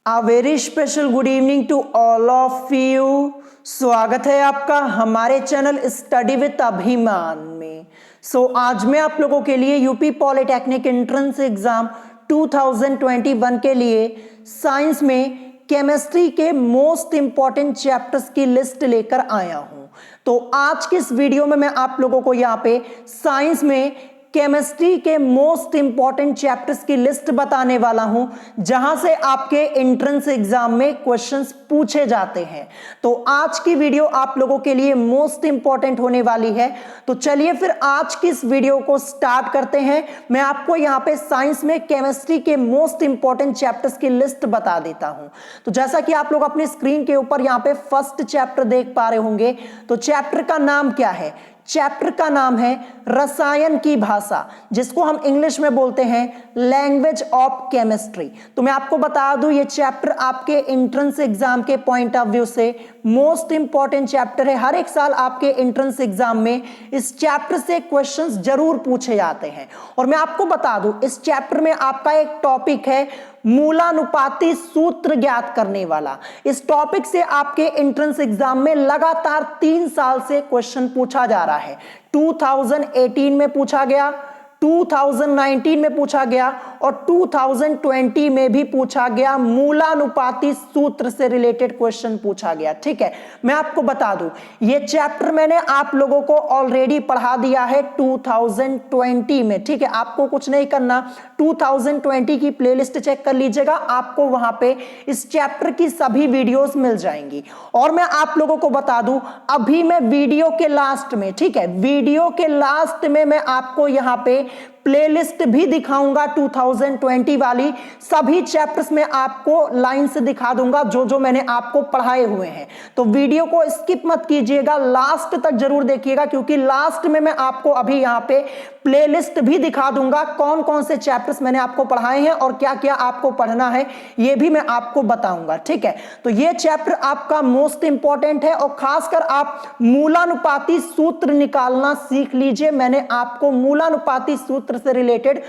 A very special good evening to all of you। स्वागत है आपका हमारे चैनल स्टडी विद अभिमान में। आज मैं आप लोगों के लिए यूपी पॉलिटेक्निक एंट्रेंस एग्जाम 2021 के लिए साइंस में केमिस्ट्री के मोस्ट इंपॉर्टेंट चैप्टर्स की लिस्ट लेकर आया हूं। तो आज की इस वीडियो में मैं आप लोगों को यहाँ पे साइंस में केमिस्ट्री के मोस्ट इंपॉर्टेंट चैप्टर्स की लिस्ट बताने वाला हूं, जहां से आपके एंट्रेंस एग्जाम में क्वेश्चंस पूछे जाते हैं। तो आज की वीडियो आप लोगों के लिए मोस्ट इंपॉर्टेंट होने वाली है। तो चलिए फिर आज की इस वीडियो को स्टार्ट करते हैं। मैं आपको यहां पे साइंस में केमिस्ट्री के मोस्ट इंपॉर्टेंट चैप्टर्स की लिस्ट बता देता हूं। तो जैसा कि आप लोग अपनी स्क्रीन के ऊपर यहां पे फर्स्ट चैप्टर देख पा रहे होंगे, तो चैप्टर का नाम क्या है? चैप्टर का नाम है रसायन की भाषा, जिसको हम इंग्लिश में बोलते हैं लैंग्वेज ऑफ केमिस्ट्री। तो मैं आपको बता दूं, ये चैप्टर आपके एंट्रेंस एग्जाम के पॉइंट ऑफ व्यू से मोस्ट इंपॉर्टेंट चैप्टर है। हर एक साल आपके एंट्रेंस एग्जाम में इस चैप्टर से क्वेश्चंस जरूर पूछे जाते हैं। और मैं आपको बता दूं, इस चैप्टर में आपका एक टॉपिक है मूलानुपाती सूत्र ज्ञात करने वाला। इस टॉपिक से आपके एंट्रेंस एग्जाम में लगातार 3 साल से क्वेश्चन पूछा जा रहा है। 2018 में पूछा गया, 2019 में पूछा गया और 2020 में भी पूछा गया। मूलानुपाती सूत्र से रिलेटेड क्वेश्चन पूछा गया। ठीक है, मैं आपको बता दूं, ये चैप्टर मैंने आप लोगों को ऑलरेडी पढ़ा दिया है 2020 में। ठीक है, आपको कुछ नहीं करना, 2020 की प्लेलिस्ट चेक कर लीजिएगा, आपको वहां पे इस चैप्टर की सभी वीडियोस मिल जाएंगी। और मैं आप लोगों को बता दूं, अभी मैं वीडियो के लास्ट में, ठीक है, वीडियो के लास्ट में मैं आपको यहां पे प्लेलिस्ट भी दिखाऊंगा 2020 वाली। सभी चैप्टर्स में आपको लाइन से दिखा दूंगा जो जो मैंने आपको पढ़ाए हुए हैं। तो वीडियो को स्किप मत कीजिएगा, लास्ट तक जरूर देखिएगा, क्योंकि लास्ट में मैं आपको अभी यहां पे प्लेलिस्ट भी दिखा दूंगा, कौन कौन से चैप्टर्स मैंने आपको पढ़ाए हैं और क्या क्या आपको पढ़ना है ये भी मैं आपको बताऊंगा। ठीक है, तो ये चैप्टर आपका मोस्ट इंपॉर्टेंट है और खासकर आप मूलानुपाती सूत्र निकालना सीख लीजिए। मैंने आपको मूलानुपाती सूत्र से रिलेटेड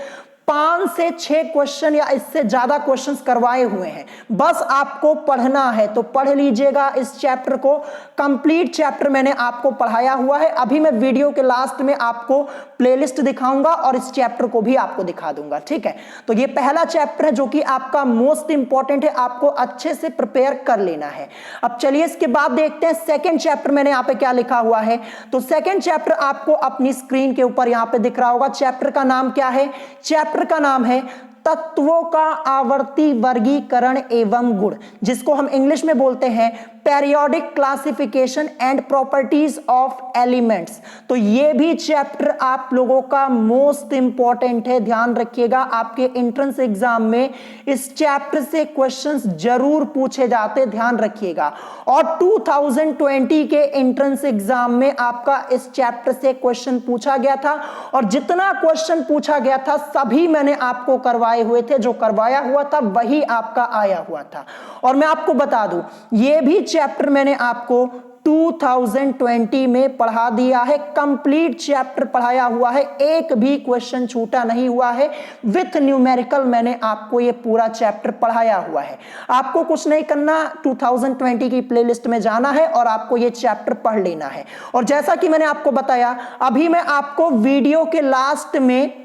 5 से 6 क्वेश्चन या इससे ज्यादा क्वेश्चंस करवाए हुए हैं। बस आपको पढ़ना है, तो पढ़ लीजिएगा इस चैप्टर को। कंप्लीट चैप्टर मैंने आपको पढ़ाया हुआ है। अभी मैं वीडियो के लास्ट में आपको प्लेलिस्ट दिखाऊंगा और इस चैप्टर को भी आपको दिखा दूंगा। ठीक है, तो ये पहला चैप्टर है जो कि आपका मोस्ट इंपॉर्टेंट है, आपको अच्छे से प्रिपेयर कर लेना है। अब चलिए इसके बाद देखते हैं सेकेंड चैप्टर मैंने यहाँ पे क्या लिखा हुआ है। तो सेकेंड चैप्टर आपको अपनी स्क्रीन के ऊपर यहाँ पे दिख रहा होगा। चैप्टर का नाम क्या है? चैप्टर का नाम है तत्वों का आवर्ती वर्गीकरण एवं गुण, जिसको हम इंग्लिश में बोलते हैं periodic classification and properties of elements. तो ये भी चैप्टर आप लोगों का मोस्ट इंपॉर्टेंट है, ध्यान रखिएगा। आपके एंट्रेंस एग्जाम में इस चैप्टर से क्वेश्चंस जरूर पूछे जाते, ध्यान रखिएगा। और 2020 के एंट्रेंस एग्जाम में आपका इस चैप्टर से क्वेश्चन पूछा गया था और जितना क्वेश्चन पूछा गया था सभी मैंने आपको करवाए हुए थे। जो करवाया हुआ था वही आपका आया हुआ था। और मैं आपको बता दूं, ये भी चैप्टर मैंने आपको 2020 में पढ़ा दिया है। कंप्लीट चैप्टर पढ़ाया हुआ है, एक भी क्वेश्चन छूटा नहीं हुआ है। विथ न्यूमेरिकल मैंने आपको ये पूरा चैप्टर पढ़ाया हुआ है। आपको कुछ नहीं करना, 2020 की प्लेलिस्ट में जाना है और आपको ये चैप्टर पढ़ लेना है। और जैसा कि मैंने आपको बताया, अभी मैं आपको वीडियो के लास्ट में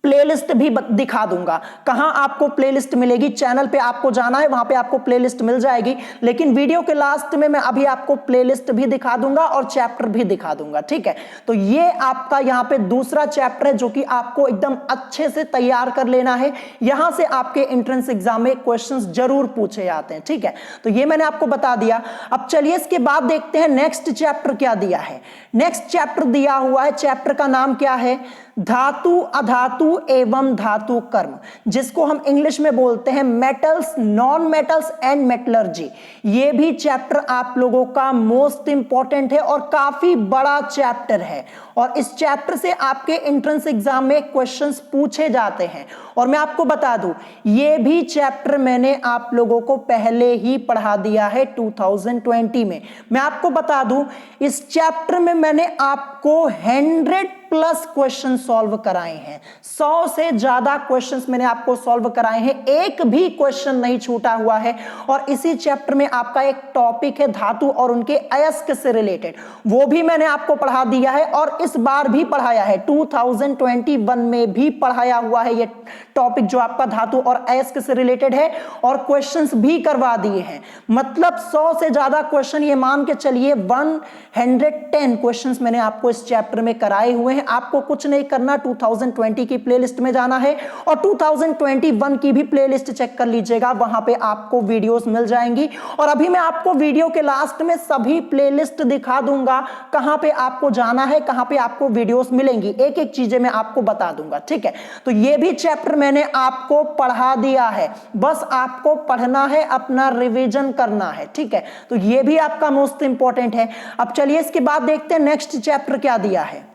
प्लेलिस्ट भी दिखा दूंगा। कहां आपको प्लेलिस्ट मिलेगी? चैनल पे आपको जाना है, वहां पे आपको प्लेलिस्ट मिल जाएगी। लेकिन वीडियो के लास्ट में मैं अभी आपको प्लेलिस्ट भी दिखा दूंगा और चैप्टर भी दिखा दूंगा। ठीक है, तो ये आपका यहां पे दूसरा चैप्टर है जो कि आपको एकदम अच्छे से तैयार कर लेना है। यहां से आपके एंट्रेंस एग्जाम में क्वेश्चंस जरूर पूछे जाते हैं। ठीक है, तो ये मैंने आपको बता दिया। अब चलिए इसके बाद देखते हैं नेक्स्ट चैप्टर क्या दिया है। नेक्स्ट चैप्टर दिया हुआ है, चैप्टर का नाम क्या है? धातु अधातु एवं धातु कर्म, जिसको हम इंग्लिश में बोलते हैं metals, non metals and metallurgy. ये भी चैप्टर आप लोगों का मोस्ट इंपॉर्टेंट है और काफी बड़ा चैप्टर है। और इस चैप्टर से आपके एंट्रेंस एग्जाम में क्वेश्चंस पूछे जाते हैं। और मैं आपको बता दूं, ये भी चैप्टर मैंने आप लोगों को पहले ही पढ़ा दिया है 2020 में। मैं आपको बता दूं, इस चैप्टर में मैंने आपको 100 प्लस क्वेश्चन सॉल्व कराए हैं, 100 से ज्यादा क्वेश्चंस मैंने आपको सॉल्व कराए हैं, एक भी क्वेश्चन नहीं छूटा हुआ है। और इसी चैप्टर में आपका एक टॉपिक है धातु और उनके अयस्क से रिलेटेड, वो भी मैंने आपको पढ़ा दिया है और इस बार भी पढ़ाया है, 2021 में भी पढ़ाया हुआ है ये टॉपिक जो आपका धातु और अयस्क से रिलेटेड है, और क्वेश्चंस भी करवा दिए हैं। मतलब 100 से ज्यादा क्वेश्चन, ये मान के चलिए 110 क्वेश्चंस मैंने आपको इस चैप्टर में कराए हुए हैं। आपको कुछ नहीं करना, 2020 की प्लेलिस्ट में जाना है और 2021 की भी प्लेलिस्ट चेक कर लीजिएगा, वहां पे आपको वीडियोस मिल जाएंगी। और अभी मैं आपको वीडियो के लास्ट में सभी प्लेलिस्ट दिखा दूंगा, कहां पे आपको जाना है, कहां पे आपको वीडियोस मिलेंगी, एक एक चीजें मैं आपको बता दूंगा, ठीक है। तो ये भी चैप्टर मैंने आपको पढ़ा दिया है, बस आपको पढ़ना है, अपना रिवीजन करना है, ठीक है। तो ये भी आपका मोस्ट इंपॉर्टेंट है। अब चलिए इसके बाद देखते हैं नेक्स्ट चैप्टर क्या दिया है।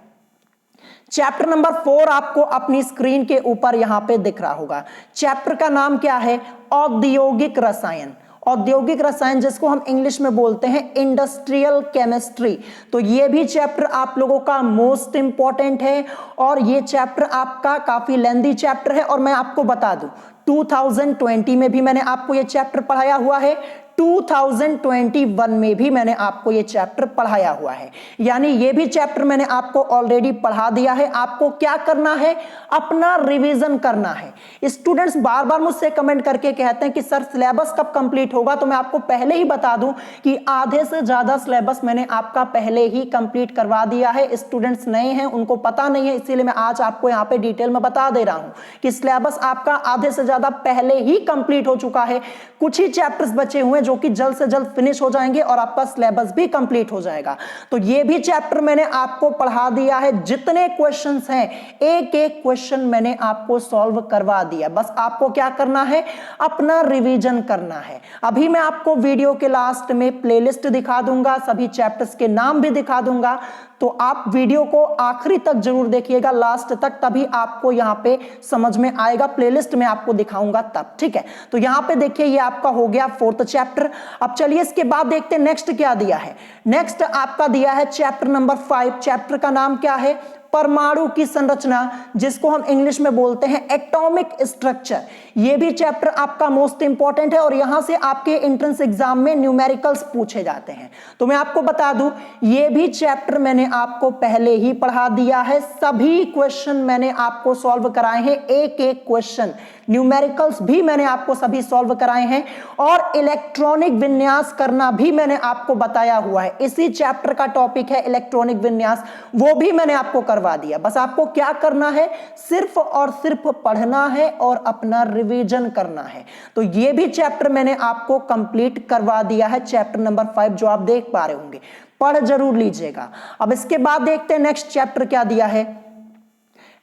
चैप्टर नंबर 4 आपको अपनी स्क्रीन के ऊपर यहां पे दिख रहा होगा। चैप्टर का नाम क्या है? औद्योगिक रसायन। औद्योगिक रसायन, जिसको हम इंग्लिश में बोलते हैं इंडस्ट्रियल केमिस्ट्री। तो ये भी चैप्टर आप लोगों का मोस्ट इंपॉर्टेंट है और ये चैप्टर आपका काफी लेंथी चैप्टर है। और मैं आपको बता दूं, 2020 में भी मैंने आपको ये चैप्टर पढ़ाया हुआ है, 2021 में भी मैंने आपको ये चैप्टर पढ़ाया हुआ है, यानी ये भी चैप्टर मैंने आपको ऑलरेडी पढ़ा दिया है। आपको क्या करना है? अपना रिवीजन करना है। स्टूडेंट्स बार बार मुझसे कमेंट करके कहते हैं कि सर सिलेबस कब कंप्लीट होगा, तो मैं आपको पहले ही बता दूं कि आधे से ज्यादा सिलेबस मैंने आपका पहले ही कंप्लीट करवा दिया है। स्टूडेंट्स नए हैं, उनको पता नहीं है, इसीलिए मैं आज आपको यहाँ पे डिटेल में बता दे रहा हूं कि सिलेबस आपका आधे से ज्यादा पहले ही कंप्लीट हो चुका है। कुछ ही चैप्टर्स बचे हुए जो कि जल्द से जल्द फिनिश हो जाएंगे और आपका सिलेबस भी कंप्लीट हो जाएगा। तो ये भी चैप्टर मैंने आपको पढ़ा दिया है, जितने क्वेश्चंस हैं एक एक क्वेश्चन मैंने आपको सॉल्व करवा दिया। बस आपको क्या करना है? अपना रिवीजन करना है। अभी मैं आपको वीडियो के लास्ट में प्लेलिस्ट दिखा दूंगा, सभी चैप्टर्स के नाम भी दिखा दूंगा, तो आप वीडियो को आखिरी तक जरूर देखिएगा, लास्ट तक, तभी आपको यहां पे समझ में आएगा। प्लेलिस्ट में आपको दिखाऊंगा तब, ठीक है। तो यहां पे देखिए ये आपका हो गया 4th चैप्टर। अब चलिए इसके बाद देखते हैं नेक्स्ट क्या दिया है। नेक्स्ट आपका दिया है चैप्टर नंबर 5। चैप्टर का नाम क्या है? परमाणु की संरचना, जिसको हम इंग्लिश में बोलते हैं एटॉमिक स्ट्रक्चर। ये भी चैप्टर आपका मोस्ट इंपॉर्टेंट है और यहां से आपके एंट्रेंस एग्जाम में न्यूमेरिकल्स पूछे जाते हैं। तो मैं आपको बता दूं, ये भी चैप्टर मैंने आपको पहले ही पढ़ा दिया है, सभी क्वेश्चन मैंने आपको सॉल्व कराए हैं, एक एक क्वेश्चन, न्यूमेरिकल्स भी मैंने आपको सभी सॉल्व कराए हैं और इलेक्ट्रॉनिक विन्यास करना भी मैंने आपको बताया हुआ है। इसी चैप्टर का टॉपिक है इलेक्ट्रॉनिक विन्यास, वो भी मैंने आपको करवा दिया। बस आपको क्या करना है? सिर्फ और सिर्फ पढ़ना है और अपना रिवीजन करना है। तो ये भी चैप्टर मैंने आपको कंप्लीट करवा दिया है, चैप्टर नंबर 5 जो आप देख पा रहे होंगे, पढ़ जरूर लीजिएगा। अब इसके बाद देखते हैं नेक्स्ट चैप्टर क्या दिया है।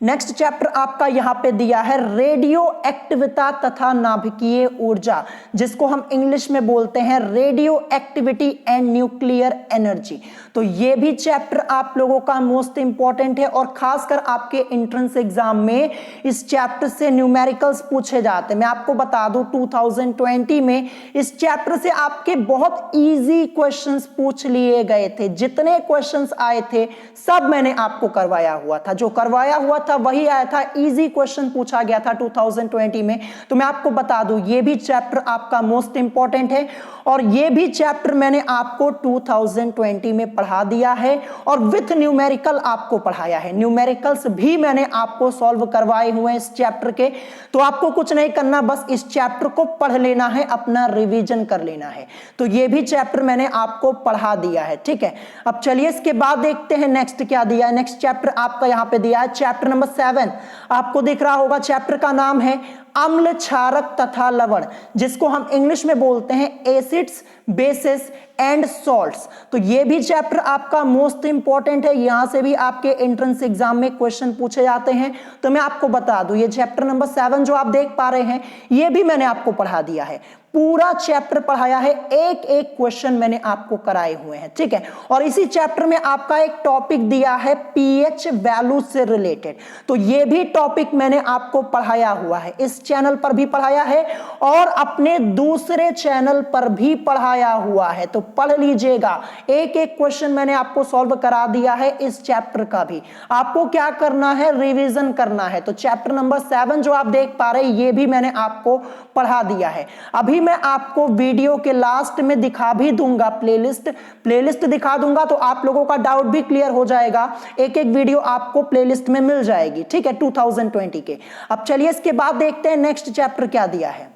नेक्स्ट चैप्टर आपका यहां पे दिया है रेडियो एक्टिविता तथा नाभिकीय ऊर्जा, जिसको हम इंग्लिश में बोलते हैं radio activity and nuclear energy. तो ये भी चैप्टर आप लोगों का मोस्ट इंपॉर्टेंट है और खासकर आपके एंट्रेंस एग्जाम में इस चैप्टर से न्यूमेरिकल्स पूछे जाते हैं। मैं आपको बता दूं 2020 में इस चैप्टर से आपके बहुत इजी क्वेश्चंस पूछ लिए गए थे। जितने क्वेश्चंस आए थे सब मैंने आपको करवाया हुआ था, जो करवाया हुआ था वही आया था, इजी क्वेश्चन पूछा गया था 2020 में। तो मैं आपको बता दूं ये भी चैप्टर आपका मोस्ट इंपॉर्टेंट है और ये भी चैप्टर मैंने आपको 2020 में पढ़ा दिया है और विथ न्यूमेरिकल आपको पढ़ाया है। न्यूमेरिकल्स भी मैंने आपको सॉल्व करवाए हुए हैं इस चैप्टर के। तो आपको कुछ नहीं करना, बस इस चैप्टर को पढ़ लेना है, अपना रिवीजन कर लेना है। तो ये भी चैप्टर मैंने आपको पढ़ा दिया है, ठीक है। अब चलिए इसके बाद देखते हैं नेक्स्ट क्या दिया है। नेक्स्ट चैप्टर आपका यहां पे दिया है चैप्टर नंबर 7, आपको दिख रहा होगा। चैप्टर का नाम है अम्ल, क्षारक तथा लवण, जिसको हम इंग्लिश में बोलते हैं एसिड्स, बेसिस एंड सॉल्ट्स। तो ये भी चैप्टर आपका मोस्ट इंपॉर्टेंट है, यहां से भी आपके एंट्रेंस एग्जाम में क्वेश्चन पूछे जाते हैं। तो मैं आपको बता दूं ये चैप्टर नंबर 7 जो आप देख पा रहे हैं, ये भी मैंने आपको पढ़ा दिया है, पूरा चैप्टर पढ़ाया है, एक एक क्वेश्चन मैंने आपको कराए हुए हैं, ठीक है। और इसी चैप्टर में आपका एक टॉपिक दिया है पीएच वैल्यू से रिलेटेड, तो ये भी टॉपिक मैंने आपको पढ़ाया हुआ है। इस चैनल पर भी पढ़ाया है और अपने दूसरे चैनल पर भी पढ़ाया हुआ है, तो पढ़ लीजिएगा। एक एक क्वेश्चन मैंने आपको सॉल्व करा दिया है इस चैप्टर का भी। आपको क्या करना है, रिवीजन करना है। तो चैप्टर नंबर 7 जो आप देख पा रहे हैं ये भी मैंने आपको पढ़ा दिया है। अभी मैं आपको वीडियो के लास्ट में दिखा भी दूंगा प्लेलिस्ट दिखा दूंगा, तो आप लोगों का डाउट भी क्लियर हो जाएगा। एक एक वीडियो आपको प्लेलिस्ट में मिल जाएगी, ठीक है, 2020 के। अब चलिए इसके बाद देखते हैं नेक्स्ट चैप्टर क्या दिया है।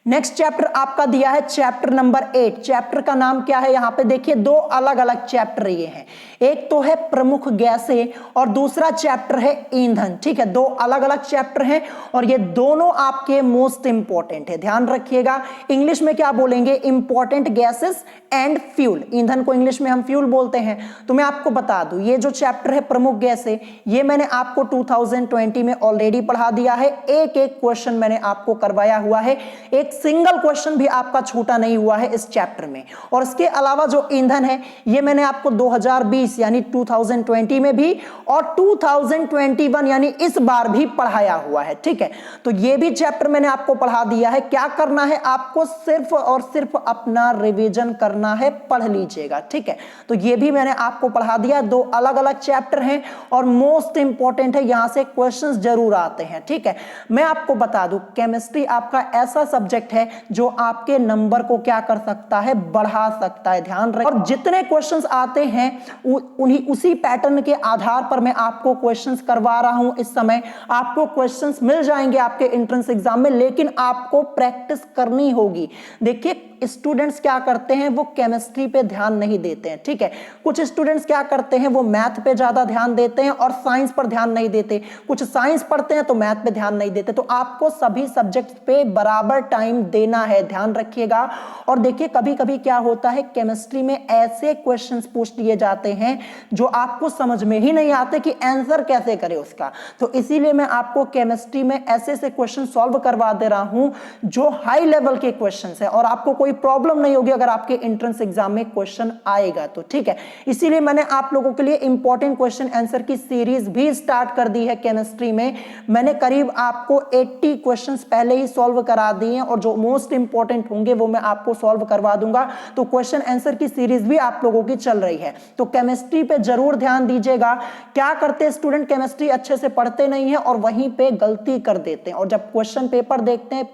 नेक्स्ट चैप्टर आपका दिया है चैप्टर नंबर 8। चैप्टर का नाम क्या है, यहां पे देखिए दो अलग अलग चैप्टर ये हैं। एक तो है प्रमुख गैसें और दूसरा चैप्टर है ईंधन, ठीक है। दो अलग अलग चैप्टर हैं और ये दोनों आपके मोस्ट इंपॉर्टेंट है, ध्यान रखिएगा। इंग्लिश में क्या बोलेंगे, इंपॉर्टेंट गैसेस एंड फ्यूल। ईंधन को इंग्लिश में हम फ्यूल बोलते हैं। तो मैं आपको बता दूं ये जो चैप्टर है प्रमुख गैसें, ये मैंने आपको 2020 में ऑलरेडी पढ़ा दिया है। एक एक क्वेश्चन मैंने आपको करवाया हुआ है, एक सिंगल क्वेश्चन भी आपका छूटा नहीं हुआ है इस चैप्टर में। और इसके अलावा जो ईंधन है ये मैंने आपको 2020 यानी 2020 में भी और 2021 यानी इस बार भी पढ़ाया हुआ है, ठीक है। तो ये भी चैप्टर मैंने आपको पढ़ा दिया है। क्या करना है आपको, सिर्फ और सिर्फ अपना रिवीजन करना है, पढ़ लीजिएगा, ठीक है। तो ये भी मैंने आपको पढ़ा दिया। दो अलग अलग चैप्टर हैं और मोस्ट इंपॉर्टेंट है, यहां से क्वेश्चंस जरूर आते हैं, ठीक है। मैं आपको बता दूं केमिस्ट्री आपका ऐसा सब्जेक्ट है जो आपके नंबर को क्या कर सकता है, बढ़ा सकता है, ध्यान रखें। और जितने क्वेश्चंस आते हैं उन्हीं उसी पैटर्न के आधार पर मैं आपको क्वेश्चंस करवा रहा हूं इस समय। आपको क्वेश्चंस मिल जाएंगे आपके एंट्रेंस एग्जाम में, लेकिन आपको प्रैक्टिस करनी होगी। देखिए स्टूडेंट्स क्या करते हैं, वो केमिस्ट्री पे ध्यान नहीं देते हैं, ठीक है। कुछ स्टूडेंट्स क्या करते हैं, वो मैथ पे ज्यादा ध्यान देते हैं और साइंस पर ध्यान नहीं देते। कुछ साइंस पढ़ते हैं तो मैथ पे ध्यान नहीं देते। तो आपको सभी सब्जेक्ट पे बराबर टाइम देना है, ध्यान रखिएगा। और देखिए कभी कभी क्या होता है, केमिस्ट्री में ऐसे क्वेश्चंस पूछ लिए जाते हैं जो आपको समझ में ही नहीं आते कि आंसर कैसे करें उसका। तो इसीलिए मैं आपको केमिस्ट्री में ऐसे ऐसे क्वेश्चन सॉल्व करवा दे रहा हूं जो हाई लेवल के क्वेश्चन है और आपको कोई प्रॉब्लम नहीं होगी अगर आपके एंट्रेंस एग्जाम में क्वेश्चन आएगा तो, ठीक है। इसीलिए मैंने आप लोगों के लिए इंपॉर्टेंट क्वेश्चन आंसर की सीरीज भी स्टार्ट कर दी है केमिस्ट्री में। मैंने करीब आपको 80 क्वेश्चंस पहले ही सॉल्व करा दिए हैं और जो मोस्ट इंपॉर्टेंट होंगे वो मैं आपको सॉल्व करवा दूंगा। तो क्वेश्चन आंसर की सीरीज भी आप लोगों की चल रही है, तो केमिस्ट्री पे जरूर ध्यान दीजिएगा। क्या करते स्टूडेंट, केमिस्ट्री अच्छे से पढ़ते नहीं है और वहीं पे गलती कर देते हैं, और जब क्वेश्चन पेपर देखते हैं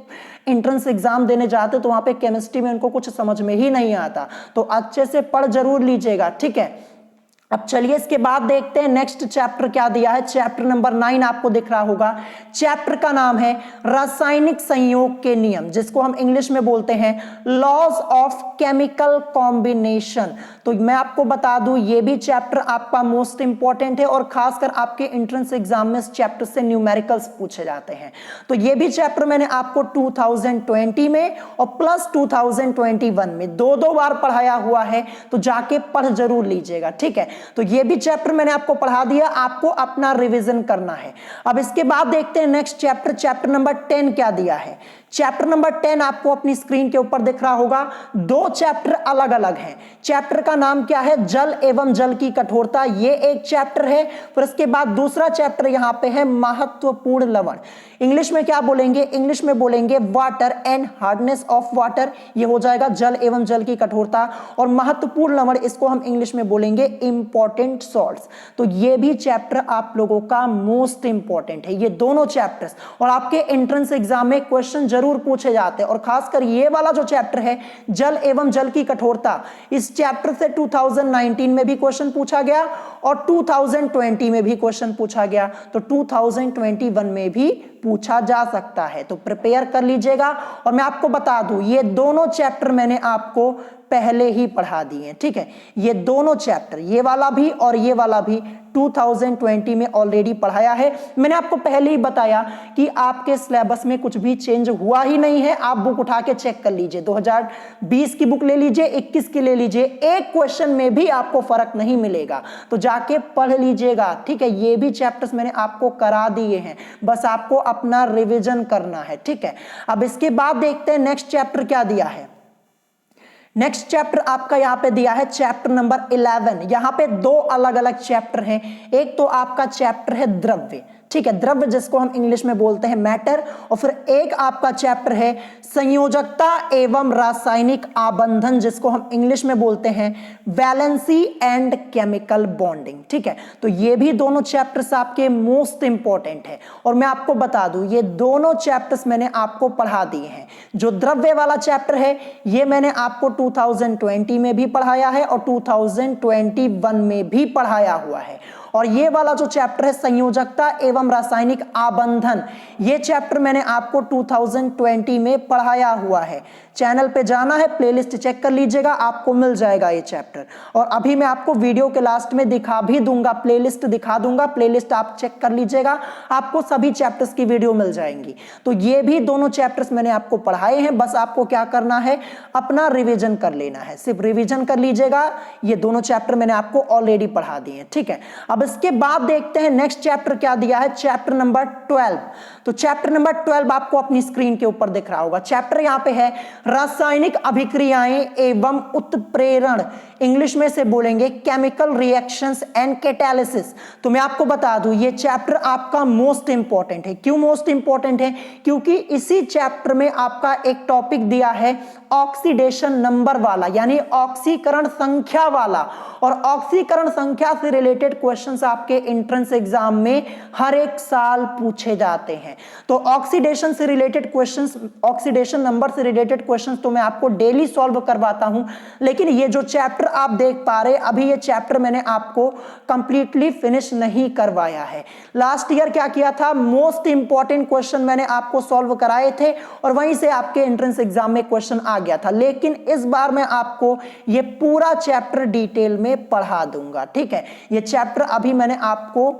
एंट्रेंस एग्जाम देने जाते तो वहां पे केमिस्ट्री में उनको कुछ समझ में ही नहीं आता। तो अच्छे से पढ़ जरूर लीजिएगा, ठीक है। अब चलिए इसके बाद देखते हैं नेक्स्ट चैप्टर क्या दिया है। चैप्टर नंबर 9 आपको दिख रहा होगा। चैप्टर का नाम है रासायनिक संयोग के नियम, जिसको हम इंग्लिश में बोलते हैं लॉज ऑफ केमिकल कॉम्बिनेशन। तो मैं आपको बता दूं ये भी चैप्टर आपका मोस्ट इंपॉर्टेंट है और खासकर आपके एंट्रेंस एग्जाम में इस चैप्टर से न्यूमेरिकल्स पूछे जाते हैं। तो ये भी चैप्टर मैंने आपको 2020 में और प्लस 2021 में दो बार पढ़ाया हुआ है, तो जाके पढ़ जरूर लीजिएगा, ठीक है। तो ये भी चैप्टर मैंने आपको पढ़ा दिया, आपको अपना रिवीजन करना है। अब इसके बाद देखते हैं नेक्स्ट चैप्टर, चैप्टर नंबर 10 क्या दिया है। चैप्टर नंबर 10 आपको अपनी स्क्रीन के ऊपर दिख रहा होगा। दो चैप्टर अलग अलग हैं। चैप्टर का नाम क्या है, जल एवं जल की कठोरता, ये एक चैप्टर है। फिर इसके बाद दूसरा चैप्टर यहां पे है महत्वपूर्ण लवण। इंग्लिश में क्या बोलेंगे, इंग्लिश में बोलेंगे water and hardness of water, ये हो जाएगा जल एवं जल की कठोरता। और महत्वपूर्ण लवण, इसको हम इंग्लिश में बोलेंगे इंपॉर्टेंट सॉल्ट्स। तो ये भी चैप्टर आप लोगों का मोस्ट इंपॉर्टेंट है, ये दोनों चैप्टर्स। और आपके एंट्रेंस एग्जाम में क्वेश्चन जरूर पूछे जाते हैं, और खासकर ये वाला जो चैप्टर है जल एवं जल की कठोरता, इस चैप्टर से 2019 में भी क्वेश्चन पूछा गया और 2020 में भी क्वेश्चन पूछा गया। तो 2021 में भी पूछा जा सकता है, तो प्रिपेयर कर लीजिएगा। और मैं आपको बता दूं ये दोनों चैप्टर मैंने आपको पहले ही पढ़ा दिए हैं, ठीक है। ये दोनों चैप्टर, ये वाला भी और ये वाला भी 2020 में ऑलरेडी पढ़ाया है। मैंने आपको पहले ही बताया कि आपके सिलेबस में कुछ भी चेंज हुआ ही नहीं है। आप बुक उठा के चेक कर लीजिए, 2020 की बुक ले लीजिए, 21 की ले लीजिए, एक क्वेश्चन में भी आपको फर्क नहीं मिलेगा। तो जाके पढ़ लीजिएगा, ठीक है। ये भी चैप्टर्स मैंने आपको करा दिए हैं, बस आपको अपना रिवीजन करना है, ठीक है। अब इसके बाद देखते हैं नेक्स्ट चैप्टर क्या दिया है। नेक्स्ट चैप्टर आपका यहां पे दिया है चैप्टर नंबर 11। यहां पे दो अलग अलग चैप्टर हैं। एक तो आपका चैप्टर है द्रव्य, ठीक है, द्रव्य जिसको हम इंग्लिश में बोलते हैं मैटर। और फिर एक आपका चैप्टर है संयोजकता एवं रासायनिक आबंधन, जिसको हम इंग्लिश में बोलते हैं वैलेंसी एंड केमिकल बॉन्डिंग। ठीक है, तो ये भी दोनों चैप्टर्स आपके मोस्ट इंपॉर्टेंट है। और मैं आपको बता दूं ये दोनों चैप्टर्स मैंने आपको पढ़ा दिए हैं। जो द्रव्य वाला चैप्टर है ये मैंने आपको 2020 में भी पढ़ाया है और 2021 में भी पढ़ाया हुआ है। और ये वाला जो चैप्टर है संयोजकता एवं रासायनिक आबंधन, ये चैप्टर मैंने आपको 2020 में पढ़ाया हुआ है। चैनल पे जाना है, प्लेलिस्ट चेक कर लीजिएगा, आपको मिल जाएगा ये चैप्टर। और अभी मैं आपको वीडियो के लास्ट में दिखा भी दूंगा, प्लेलिस्ट दिखा दूंगा, प्लेलिस्ट आप चेक कर लीजिएगा, आपको सभी चैप्टर्स की वीडियो मिल जाएंगी। तो ये भी दोनों चैप्टर्स मैंने आपको पढ़ाए हैं, बस आपको क्या करना है, अपना रिविजन कर लेना है, सिर्फ रिविजन कर लीजिएगा। ये दोनों चैप्टर मैंने आपको ऑलरेडी पढ़ा दिए हैं। ठीक है, अब इसके बाद देखते हैं नेक्स्ट चैप्टर क्या दिया है, चैप्टर नंबर 12। तो चैप्टर नंबर 12 आपको अपनी स्क्रीन के ऊपर दिख रहा होगा। चैप्टर यहां पे है रासायनिक अभिक्रियाएं एवं उत्प्रेरण, इंग्लिश में से बोलेंगे केमिकल रिएक्शंस एंड कैटालिसिस। तो मैं आपको बता दूं ये चैप्टर आपका मोस्ट इंपॉर्टेंट है। क्यों मोस्ट इंपॉर्टेंट है? क्योंकि इसी चैप्टर में आपका एक टॉपिक दिया है ऑक्सीडेशन नंबर वाला, यानी ऑक्सीकरण संख्या वाला। और ऑक्सीकरण संख्या से रिलेटेड क्वेश्चंस आपके एंट्रेंस एग्जाम में हर एक साल पूछे जाते हैं। तो ऑक्सीडेशन से रिलेटेड क्वेश्चंस, ऑक्सीडेशन नंबर से रिलेटेड क्वेश्चंस तो मैं आपको डेली सॉल्व करवाता हूं। लेकिन ये जो चैप्टर आप देख पा रहे, अभी ये चैप्टर मैंने आपको कंप्लीटली फिनिश नहीं करवाया है। लास्ट ईयर क्या किया था, मोस्ट इंपॉर्टेंट क्वेश्चन मैंने आपको सॉल्व कराए थे और वहीं से आपके एंट्रेंस एग्जाम में क्वेश्चन आ गया था। लेकिन इस बार मैं आपको ये पूरा चैप्टर डिटेल में पढ़ा दूंगा। ठीक है, ये चैप्टर अभी मैंने आपको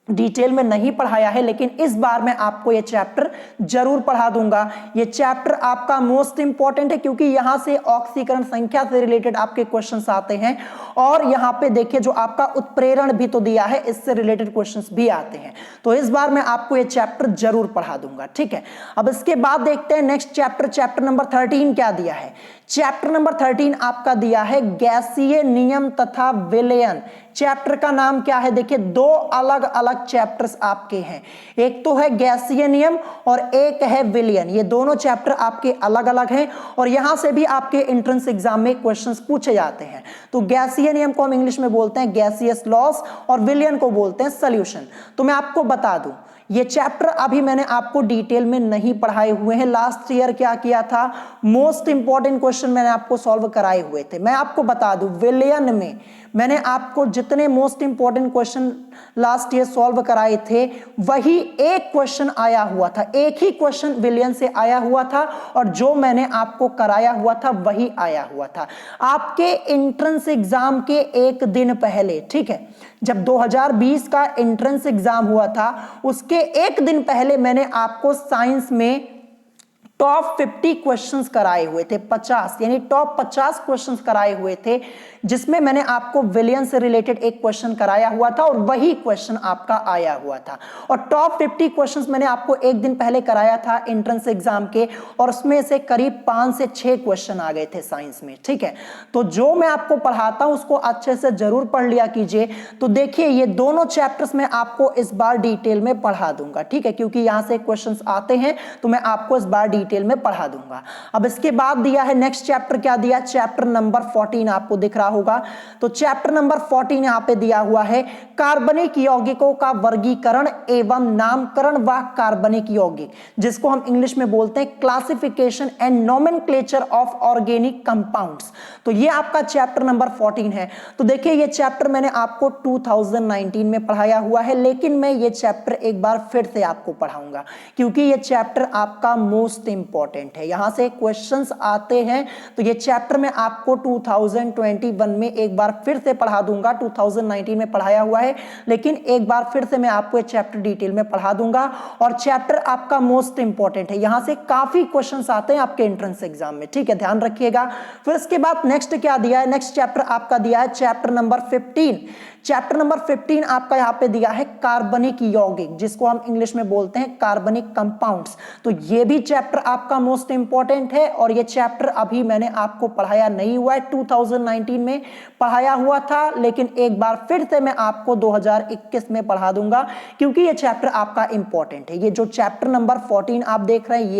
डिटेल में नहीं पढ़ाया है, लेकिन इस बार मैं आपको ये चैप्टर जरूर पढ़ा दूंगा। ये चैप्टर आपका मोस्ट इंपॉर्टेंट है क्योंकि यहां से ऑक्सीकरण संख्या से रिलेटेड आपके क्वेश्चंस आते हैं। और यहां पे देखिए जो आपका उत्प्रेरण भी तो दिया है, इससे रिलेटेड क्वेश्चंस भी आते हैं। तो इस बार मैं आपको ये चैप्टर जरूर पढ़ा दूंगा। ठीक है, अब इसके बाद देखते हैं नेक्स्ट चैप्टर, चैप्टर नंबर 13 क्या दिया है। चैप्टर नंबर 13 आपका दिया है गैसीय नियम तथा विलयन। चैप्टर का नाम क्या है, देखिए दो अलग अलग चैप्टर्स आपके हैं, एक तो है गैसीय नियम और एक है विलयन। ये दोनों चैप्टर आपके अलग अलग हैं और यहां से भी आपके एंट्रेंस एग्जाम में क्वेश्चंस पूछे जाते हैं। तो गैसीय नियम को हम इंग्लिश में बोलते हैं गैसियस लॉस और विलयन को बोलते हैं सॉल्यूशन। तो मैं आपको बता दूं ये चैप्टर अभी मैंने आपको डिटेल में नहीं पढ़ाए हुए हैं। लास्ट ईयर क्या किया था, मोस्ट इंपॉर्टेंट क्वेश्चन मैंने आपको सॉल्व कराए हुए थे। मैं आपको बता दूं विलयन में मैंने आपको जितने most important question last year solve कराए थे, वही एक क्वेश्चन आया हुआ था, एक ही क्वेश्चन विलयन से आया हुआ था और जो मैंने आपको कराया हुआ था वही आया हुआ था आपके एंट्रेंस एग्जाम के एक दिन पहले। ठीक है, जब 2020 का एंट्रेंस एग्जाम हुआ था उसके एक दिन पहले मैंने आपको साइंस में टॉप 50 क्वेश्चंस कराए हुए थे, 50 यानी टॉप 50 क्वेश्चंस कराए हुए थे, जिसमें मैंने आपको विलयन से रिलेटेड एक क्वेश्चन कराया हुआ था और वही क्वेश्चन आपका आया हुआ था। और टॉप 50 क्वेश्चंस मैंने आपको एक दिन पहले कराया था एंट्रेंस एग्जाम के और उसमें से करीब 5 से 6 क्वेश्चन आ गए थे साइंस में। ठीक है, तो जो मैं आपको पढ़ाता हूं उसको अच्छे से जरूर पढ़ लिया कीजिए। तो देखिए ये दोनों चैप्टर्स मैं आपको इस बार डिटेल में पढ़ा दूंगा। ठीक है, क्योंकि यहां से क्वेश्चंस आते हैं तो मैं आपको इस बार डिटेल में पढ़ा दूंगा। अब इसके बाद दिया है नेक्स्ट चैप्टर, क्या दिया, चैप्टर नंबर 14 आपको दिख रहा होगा। तो चैप्टर नंबर 14 यहां पे दिया हुआ है कार्बनिक यौगिकों का वर्गीकरण एवं नामकरण व कार्बनिक यौगिक, जिसको हम इंग्लिश में बोलते हैं classification and nomenclature of organic compounds. तो ये आपका चैप्टर नंबर 14 है। तो देखिए ये चैप्टर मैंने आपको 2019 में पढ़ाया हुआ है, लेकिन मैं ये चैप्टर एक बार फिर से आपको पढ़ाऊंगा क्योंकि ये चैप्टर आपका मोस्ट इंपॉर्टेंट है, यहां से क्वेश्चंस आते हैं। तो ये चैप्टर मैं आपको 2021 में एक बार फिर से पढ़ा दूंगा। 2019 में पढ़ाया हुआ है, लेकिन एक बार फिर से मैं आपको ये चैप्टर डिटेल में पढ़ा दूंगा। और चैप्टर आपका मोस्ट इंपॉर्टेंट है, यहां से काफी क्वेश्चंस आते हैं आपके एंट्रेंस एग्जाम में। ठीक है, ध्यान रखिएगा। फिर इसके बाद नेक्स्ट क्या दिया है, नेक्स्ट चैप्टर आपका दिया है चैप्टर नंबर 15। चैप्टर नंबर 15 आपका यहाँ पे दिया है कार्बनिक यौगिक, जिसको हम इंग्लिश में बोलते हैं कार्बनिक कंपाउंड्स। तो ये भी चैप्टर आपका मोस्ट इंपॉर्टेंट है और ये चैप्टर अभी मैंने आपको पढ़ाया नहीं हुआ है, 2019 में पढ़ाया हुआ था, लेकिन एक बार फिर से मैं आपको 2021 में पढ़ा दूंगा क्योंकि ये चैप्टर आपका इंपॉर्टेंट है। ये जो चैप्टर नंबर 14 आप देख रहे हैं,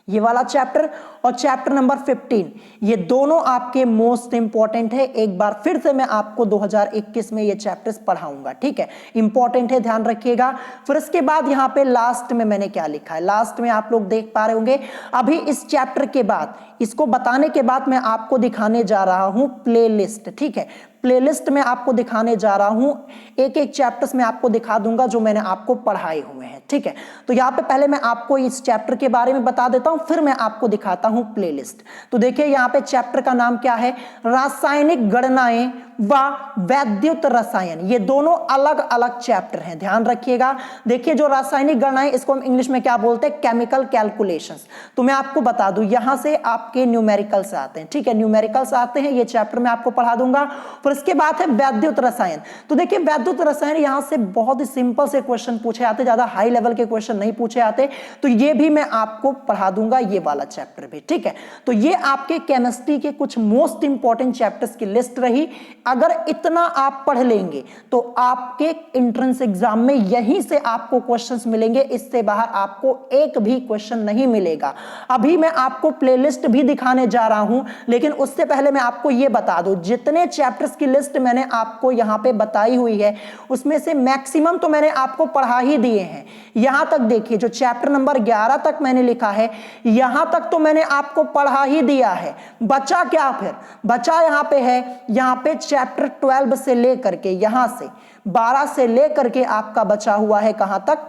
ये वाला चैप्टर और चैप्टर नंबर 15, ये दोनों आपके मोस्ट इंपॉर्टेंट है। एक बार फिर से मैं आपको 2021 में ये चैप्टर्स पढ़ाऊंगा, ठीक है, इंपॉर्टेंट है, ध्यान रखिएगा। फिर इसके बाद यहाँ पे लास्ट में मैंने क्या लिखा है, लास्ट में आप लोग देख पा रहे होंगे। अभी इस चैप्टर के बाद, इसको बताने के बाद मैं आपको दिखाने जा रहा हूं प्लेलिस्ट, ठीक है, प्लेलिस्ट में आपको दिखाने जा रहा हूं, एक एक चैप्टर्स में आपको दिखा दूंगा जो मैंने आपको पढ़ाए हुए हैं, ठीक है। तो यहाँ पे पहले मैं आपको इस चैप्टर के बारे में बता देता हूं, फिर मैं आपको दिखाता हूं प्लेलिस्ट। तो देखिए यहाँ पे चैप्टर का नाम क्या है, रासायनिक गणनाएं व वैद्युत रसायन। ये दोनों अलग अलग चैप्टर हैं, ध्यान रखिएगा। देखिए जो रासायनिक गणनाएं, इसको हम इंग्लिश में क्या बोलते हैं, केमिकल कैलकुलेशंस। तो मैं आपको बता दूं, यहां से आपके न्यूमेरिकल्स आते हैं, ठीक है, न्यूमेरिकल्स आते हैं, ये चैप्टर मैं आपको पढ़ा दूंगा। फिर इसके बाद है वैद्युत रसायन। तो देखिए वैद्युत रसायन, यहां से बहुत ही सिंपल से क्वेश्चन पूछे आते, ज्यादा हाई लेवल के क्वेश्चन नहीं पूछे आते, तो ये भी मैं आपको पढ़ा दूंगा, ये वाला चैप्टर भी, ठीक है। तो ये आपके केमिस्ट्री के कुछ मोस्ट इंपॉर्टेंट चैप्टर्स की लिस्ट रही। अगर इतना आप पढ़ लेंगे तो आपके एंट्रेंस एग्जाम में यहीं से आपको क्वेश्चंस मिलेंगे, इससे बाहर आपको एक भी क्वेश्चन नहीं मिलेगा। अभी मैं आपको प्लेलिस्ट भी दिखाने जा रहा हूं, लेकिन उससे पहले मैं आपको यह बता दूं, जितने चैप्टर्स की लिस्ट मैंने आपको यहां पे बताई हुई है, उसमें से मैक्सिमम तो मैंने आपको पढ़ा ही दिए हैं। यहां तक देखिए, जो चैप्टर नंबर 11 तक मैंने लिखा है, यहां तक तो मैंने आपको पढ़ा ही दिया है। बचा क्या फिर, बचा यहां पे है, यहां पे चैप्टर 12 से लेकर के, यहां से 12 से लेकर के आपका बचा हुआ है, कहां तक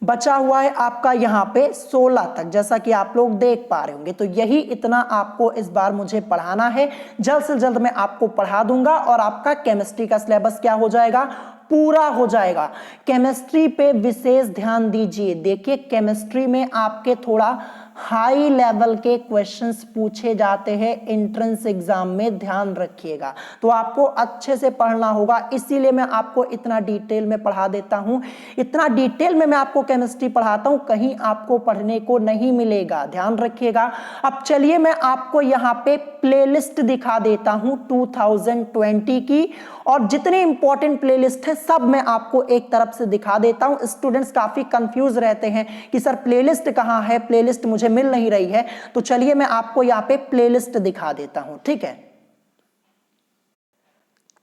बचा हुआ है आपका, यहां पे 16 तक, जैसा कि आप लोग देख पा रहे होंगे। तो यही इतना आपको इस बार मुझे पढ़ाना है, जल्द से जल्द मैं आपको पढ़ा दूंगा और आपका केमिस्ट्री का सिलेबस क्या हो जाएगा, पूरा हो जाएगा। केमिस्ट्री पे विशेष ध्यान दीजिए। देखिए केमिस्ट्री में आपके थोड़ा हाई लेवल के क्वेश्चंस पूछे जाते हैं एंट्रेंस एग्जाम में, ध्यान रखिएगा। तो आपको अच्छे से पढ़ना होगा, इसीलिए मैं आपको इतना डिटेल में पढ़ा देता हूं। इतना डिटेल में मैं आपको केमिस्ट्री पढ़ाता हूं, कहीं आपको पढ़ने को नहीं मिलेगा, ध्यान रखिएगा। अब चलिए मैं आपको यहां पे प्लेलिस्ट दिखा देता हूं 2020 की, और जितने इंपॉर्टेंट प्लेलिस्ट है सब मैं आपको एक तरफ से दिखा देता हूं। स्टूडेंट्स काफी कंफ्यूज रहते हैं कि सर प्लेलिस्ट कहां है, प्लेलिस्ट मुझे मिल नहीं रही है। तो चलिए मैं आपको यहां पे प्लेलिस्ट दिखा देता हूं, ठीक है।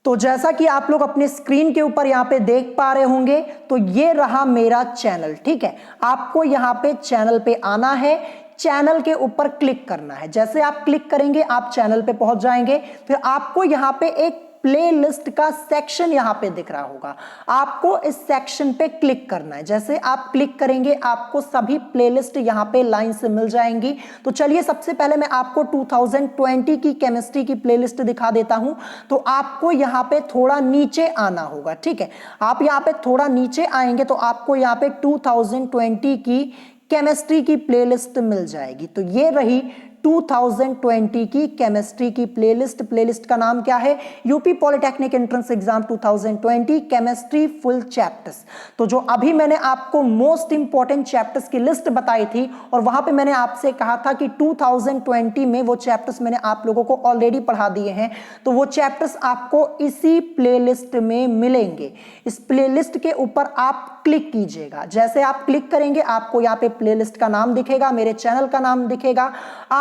तो जैसा कि आप लोग अपने स्क्रीन के ऊपर यहां पे देख पा रहे होंगे, तो ये रहा मेरा चैनल, ठीक है। आपको यहां पे चैनल पे आना है, चैनल के ऊपर क्लिक करना है। जैसे आप क्लिक करेंगे आप चैनल पे पहुंच जाएंगे। फिर आपको यहां पे एक प्लेलिस्ट का सेक्शन यहां पे दिख रहा होगा, आपको इस सेक्शन पे क्लिक करना है। जैसे आप क्लिक करेंगे आपको सभी प्लेलिस्ट यहां पे लाइन से मिल जाएंगी। तो चलिए सबसे पहले मैं आपको 2020 की केमिस्ट्री की प्लेलिस्ट दिखा देता हूं। तो आपको यहां पे थोड़ा नीचे आना होगा, ठीक है। आप यहां पे थोड़ा नीचे आएंगे तो आपको यहां पे 2020 की केमिस्ट्री की प्लेलिस्ट मिल जाएगी। तो ये रही 2020 की केमिस्ट्री की प्लेलिस्ट। प्लेलिस्ट का नाम क्या है, UP polytechnic entrance exam 2020 chemistry full chapters. तो जो अभी मैंने आपको मोस्ट इंपॉर्टेंट चैप्टर्स की लिस्ट बताई थी, और वहां पे मैंने आपसे कहा था कि 2020 में वो चैप्टर्स मैंने आप लोगों को ऑलरेडी पढ़ा दिए हैं, तो वो चैप्टर्स आपको इसी प्लेलिस्ट में मिलेंगे। इस प्लेलिस्ट के ऊपर आप क्लिक कीजिएगा। जैसे आप क्लिक करेंगे आपको यहाँ पे प्लेलिस्ट का नाम दिखेगा, मेरे चैनल का नाम दिखेगा।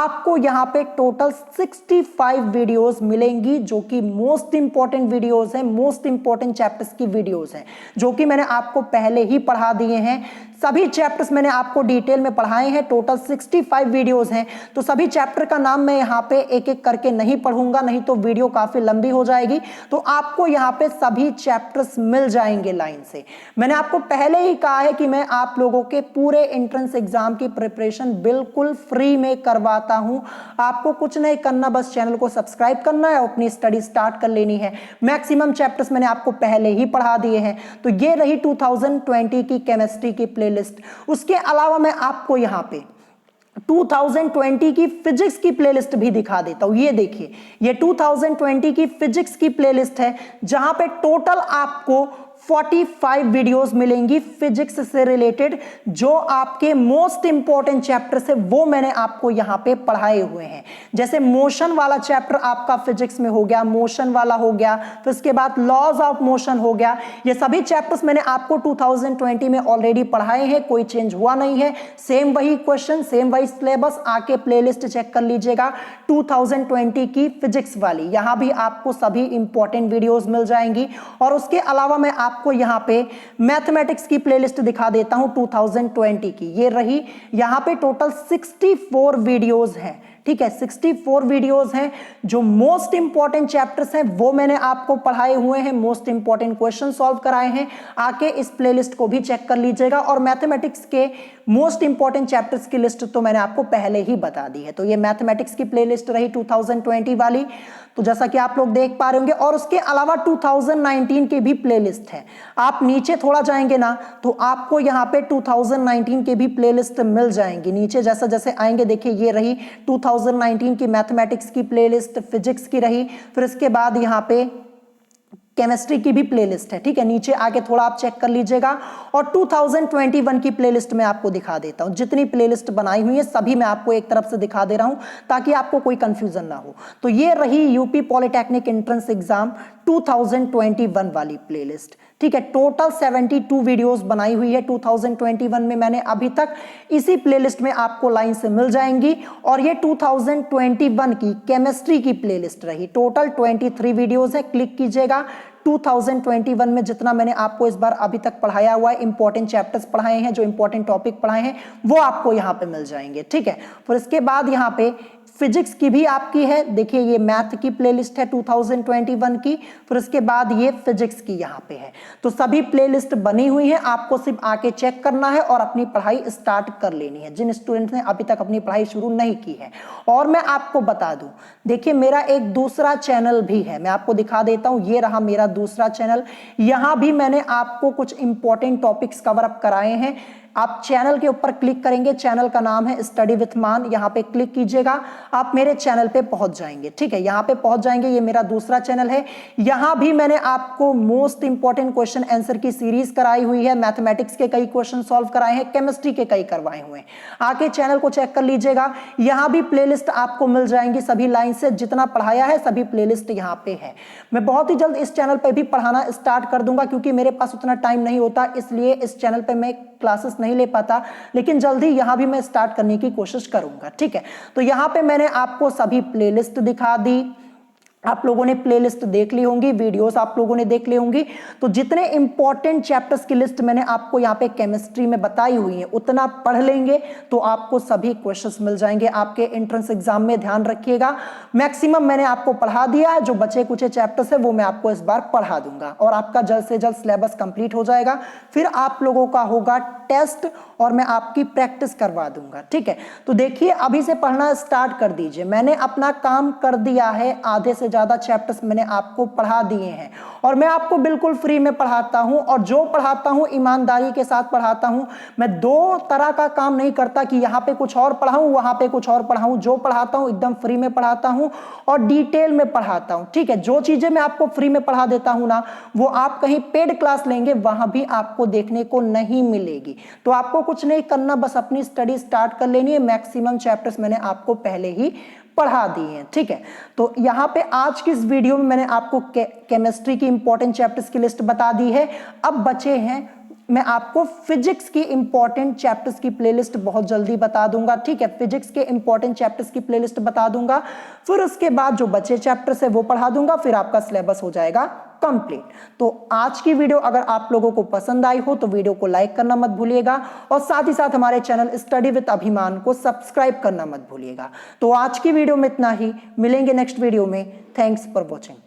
आपको यहाँ पे टोटल 65 वीडियोस मिलेंगी, जो कि मोस्ट इंपॉर्टेंट वीडियोस हैं, मोस्ट इंपॉर्टेंट चैप्टर्स की वीडियोस हैं, जो कि मैंने आपको पहले ही पढ़ा दिए हैं। सभी चैप्टर्स मैंने आपको डिटेल में पढ़ाए हैं, टोटल 65 वीडियोस हैं। तो सभी चैप्टर का नाम मैं यहाँ पे एक एक करके नहीं पढ़ूंगा, नहीं तो वीडियो काफी लंबी हो जाएगी। तो आपको यहाँ पे सभी चैप्टर्स मिल जाएंगे लाइन से। मैंने आपको पहले ही कहा है कि मैं आप लोगों के पूरे एंट्रेंस एग्जाम की प्रिपरेशन बिल्कुल फ्री में करवाता हूं। आपको कुछ नहीं करना, बस चैनल को सब्सक्राइब करना है और अपनी स्टडी स्टार्ट कर लेनी है। मैक्सिमम चैप्टर्स मैंने आपको पहले ही पढ़ा दिए हैं। तो ये रही 2020 की केमिस्ट्री की प्लेलिस्ट। उसके अलावा मैं आपको यहां पे 2020 की फिजिक्स की प्लेलिस्ट भी दिखा देता हूं। ये देखिए, ये 2020 की फिजिक्स की प्लेलिस्ट है जहां पे टोटल आपको 45 वीडियोस मिलेंगी फिजिक्स से रिलेटेड। जो आपके मोस्ट इंपॉर्टेंट चैप्टर्स है वो मैंने आपको यहां पे पढ़ाए हुए हैं। जैसे मोशन वाला चैप्टर आपका फिजिक्स में हो गया, मोशन वाला हो गया, फिर उसके बाद लॉज ऑफ मोशन हो गया। ये सभी चैप्टर्स मैंने आपको 2020 में ऑलरेडी पढ़ाए हैं, कोई चेंज हुआ नहीं है। सेम वही क्वेश्चन, सेम वही सिलेबस, आके प्लेलिस्ट चेक कर लीजिएगा 2020 की फिजिक्स वाली। यहां भी आपको सभी इंपॉर्टेंट वीडियोस मिल जाएंगी। और उसके अलावा मैं आपको यहां पे मैथमेटिक्स की प्लेलिस्ट दिखा देता हूं 2020 की। ये रही, यहां पे टोटल 64 वीडियोस हैं। ठीक है, 64 वीडियोस हैं। जो मोस्ट इंपॉर्टेंट चैप्टर्स हैं वो मैंने आपको पढ़ाए हुए हैं, मोस्ट इंपॉर्टेंट क्वेश्चन सॉल्व कराए हैं। आके इस प्लेलिस्ट को भी चेक कर लीजिएगा। और मैथमेटिक्स के मोस्ट इंपॉर्टेंट चैप्टर्स की लिस्ट तो मैंने आपको पहले ही बता दी है। तो ये मैथमेटिक्स की प्लेलिस्ट रही 2020 वाली, तो जैसा कि आप लोग देख पा रहे होंगे। और उसके अलावा 2019 की भी प्लेलिस्ट है। आप नीचे थोड़ा जाएंगे ना तो आपको यहाँ पे 2019 के भी प्लेलिस्ट मिल जाएंगी। नीचे जैसा जैसे आएंगे, देखिए ये रही 2019 की मैथमेटिक्स की प्लेलिस्ट, फिजिक्स की रही, फिर इसके बाद यहाँ पे केमिस्ट्री की भी प्लेलिस्ट है। ठीक है, नीचे आके थोड़ा आप चेक कर लीजिएगा। और 2021 की प्लेलिस्ट मैं आपको दिखा देता हूं। जितनी प्लेलिस्ट बनाई हुई है सभी मैं आपको एक तरफ से दिखा दे रहा हूं ताकि आपको कोई कंफ्यूजन ना हो। तो ये रही यूपी पॉलिटेक्निक एंट्रेंस एग्जाम 2021 वाली प्लेलिस्ट। ठीक है, टोटल 72 वीडियोस बनाई हुई है 2021 में मैंने अभी तक। इसी प्लेलिस्ट में आपको लाइन से मिल जाएंगी। और ये 2021 की केमिस्ट्री की प्लेलिस्ट रही। टोटल 23 वीडियोस है। क्लिक कीजिएगा। 2021 में जितना मैंने आपको इस बार अभी तक पढ़ाया हुआ है, इंपॉर्टेंट चैप्टर्स पढ़ाए हैं, जो इंपॉर्टेंट टॉपिक पढ़ाए हैं, वो आपको यहाँ पे मिल जाएंगे। ठीक है, फिर इसके बाद यहाँ पे फिजिक्स की भी आपकी है। देखिए ये मैथ की प्लेलिस्ट है 2021 की, फिर उसके बाद ये फिजिक्स की यहाँ पे है। तो सभी प्लेलिस्ट बनी हुई है, आपको सिर्फ आके चेक करना है और अपनी पढ़ाई स्टार्ट कर लेनी है, जिन स्टूडेंट्स ने अभी तक अपनी पढ़ाई शुरू नहीं की है। और मैं आपको बता दूं, देखिए मेरा एक दूसरा चैनल भी है, मैं आपको दिखा देता हूं। ये रहा मेरा दूसरा चैनल। यहां भी मैंने आपको कुछ इंपॉर्टेंट टॉपिक्स कवर अप कराए हैं। आप चैनल के ऊपर क्लिक करेंगे, चैनल का नाम है स्टडी विथ मान, यहाँ पे क्लिक कीजिएगा, आप मेरे चैनल पे पहुंच जाएंगे। ठीक है, यहाँ पे पहुंच जाएंगे। ये मेरा दूसरा चैनल है। यहाँ भी मैंने आपको मोस्ट इंपॉर्टेंट क्वेश्चन आंसर की सीरीज कराई हुई है। मैथमेटिक्स के कई क्वेश्चन सॉल्व कराए हैं, केमिस्ट्री के कई करवाए हुए हैं। आके चैनल को चेक कर लीजिएगा। यहाँ भी प्लेलिस्ट आपको मिल जाएंगी सभी लाइन से, जितना पढ़ाया है सभी प्लेलिस्ट यहाँ पे है। मैं बहुत ही जल्द इस चैनल पे भी पढ़ाना स्टार्ट कर दूंगा, क्योंकि मेरे पास उतना टाइम नहीं होता, इसलिए इस चैनल पे मैं क्लासेस नहीं ले पाता, लेकिन जल्दी यहां भी मैं स्टार्ट करने की कोशिश करूंगा। ठीक है, तो यहां पे मैंने आपको सभी प्लेलिस्ट दिखा दी। आप लोगों ने प्लेलिस्ट देख ली होंगी, वीडियोस आप लोगों ने देख ली होंगी। तो जितने इंपॉर्टेंट चैप्टर्स की लिस्ट मैंने आपको यहाँ पे केमिस्ट्री में बताई हुई है, उतना पढ़ लेंगे तो आपको सभी क्वेश्चंस मिल जाएंगे आपके एंट्रेंस एग्जाम में। ध्यान रखिएगा, मैक्सिमम मैंने आपको पढ़ा दिया है। जो बचे कुछ चैप्टर्स है वो मैं आपको इस बार पढ़ा दूंगा और आपका जल्द से जल्द सिलेबस कंप्लीट हो जाएगा। फिर आप लोगों का होगा टेस्ट और मैं आपकी प्रैक्टिस करवा दूंगा। ठीक है, तो देखिए अभी से पढ़ना स्टार्ट कर दीजिए। मैंने अपना काम कर दिया है, आधे से ज्यादा चैप्टर्स मैंने आपको पढ़ा दिए हैं और मैं आपको बिल्कुल फ्री में पढ़ाता हूं। और जो पढ़ाता हूं ईमानदारी के साथ पढ़ाता हूं। मैं दो तरह का काम नहीं करता कि यहां पे कुछ और पढ़ाऊं वहां पे कुछ और पढ़ाऊं। जो पढ़ाता हूं एकदम फ्री में पढ़ाता हूं और डिटेल में पढ़ाता हूं। ठीक है, जो चीजें मैं आपको फ्री में पढ़ा देता हूं ना, वो आप कहीं पेड क्लास लेंगे वहां भी आपको देखने को नहीं मिलेगी। तो आपको कुछ नहीं करना, बस अपनी स्टडी स्टार्ट कर लेनी है। मैक्सिमम चैप्टर्स मैंने आपको पहले ही पढ़ा दिए हैं। ठीक है, तो यहां पे आज की इस वीडियो में मैंने आपको केमिस्ट्री की इंपॉर्टेंट चैप्टर्स की लिस्ट बता दी है। अब बचे हैं, मैं आपको फिजिक्स की इंपॉर्टेंट चैप्टर्स की प्लेलिस्ट बहुत जल्दी बता दूंगा। ठीक है, फिजिक्स के इंपॉर्टेंट चैप्टर्स की प्लेलिस्ट बता दूंगा। फिर उसके बाद जो बचे चैप्टर्स है वो पढ़ा दूंगा, फिर आपका सिलेबस हो जाएगा कंप्लीट। तो आज की वीडियो अगर आप लोगों को पसंद आई हो तो वीडियो को लाइक करना मत भूलिएगा और साथ ही साथ हमारे चैनल स्टडी विद अभिमान को सब्सक्राइब करना मत भूलिएगा। तो आज की वीडियो में इतना ही, मिलेंगे नेक्स्ट वीडियो में। Thanks for watching.